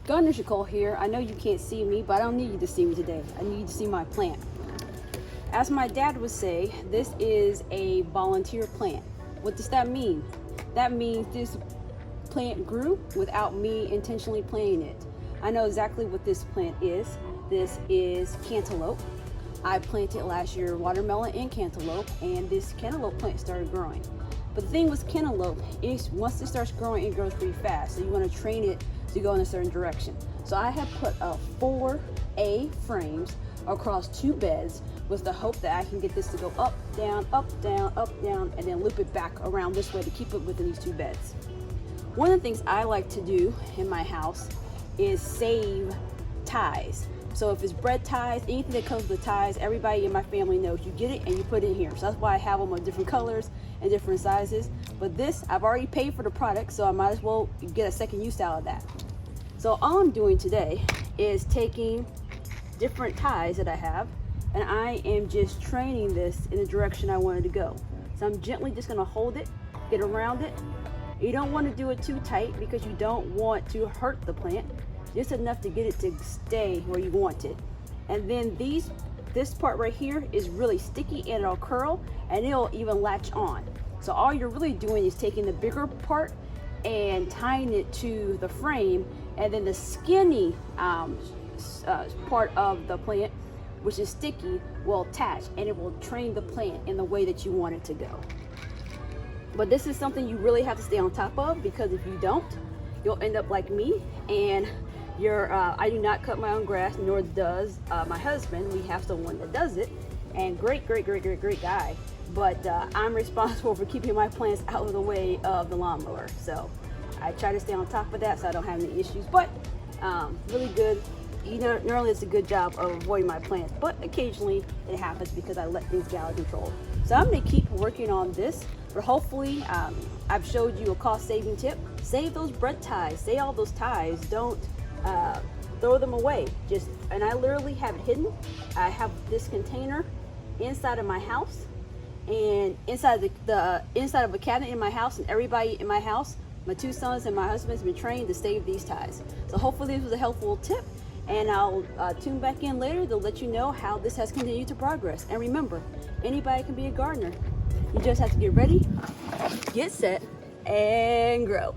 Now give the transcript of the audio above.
Gardener Nicole here. I know you can't see me, but I don't need you to see me today. I need you to see my plant. As my dad would say, this is a volunteer plant. What does that mean? That means this plant grew without me intentionally planting it. I know exactly what this plant is. This is cantaloupe. I planted last year watermelon and cantaloupe, and this cantaloupe plant started growing. But the thing with cantaloupe is once it starts growing, it grows pretty fast. So you want to train it to go in a certain direction. So I have put 4 A-frames across 2 beds with the hope that I can get this to go up, down, up, down, up, down, and then loop it back around this way to keep it within these 2 beds. One of the things I like to do in my house is save ties. So if it's bread ties, anything that comes with ties, everybody in my family knows you get it and you put it in here. So that's why I have them of different colors and different sizes. But this, I've already paid for the product, so I might as well get a second use out of that. So all I'm doing today is taking different ties that I have, and I am just training this in the direction I want it to go. So I'm gently just gonna hold it, get around it. You don't want to do it too tight because you don't want to hurt the plant. Just enough to get it to stay where you want it. And then this part right here is really sticky and it'll curl and it'll even latch on. So all you're really doing is taking the bigger part and tying it to the frame, and then the skinny part of the plant, which is sticky, will attach and it will train the plant in the way that you want it to go. But this is something you really have to stay on top of, because if you don't, you'll end up like me, and I do not cut my own grass, nor does my husband. We have someone that does it, and great guy. But I'm responsible for keeping my plants out of the way of the lawnmower. So I try to stay on top of that so I don't have any issues. But really good. You know, normally it's a good job of avoiding my plants, but occasionally it happens because I let things get out of control. So I'm gonna keep working on this, but hopefully I've showed you a cost-saving tip. Save those bread ties, save all those ties. Don't throw them away. And I literally have it hidden. I have this container inside of my house, and inside the inside of a cabinet in my house, and everybody in my house, my 2 sons and my husband, has been trained to save these ties. So hopefully this was a helpful tip, and I'll tune back in later to let you know how this has continued to progress. And remember, anybody can be a gardener. You just have to get ready, get set, and grow.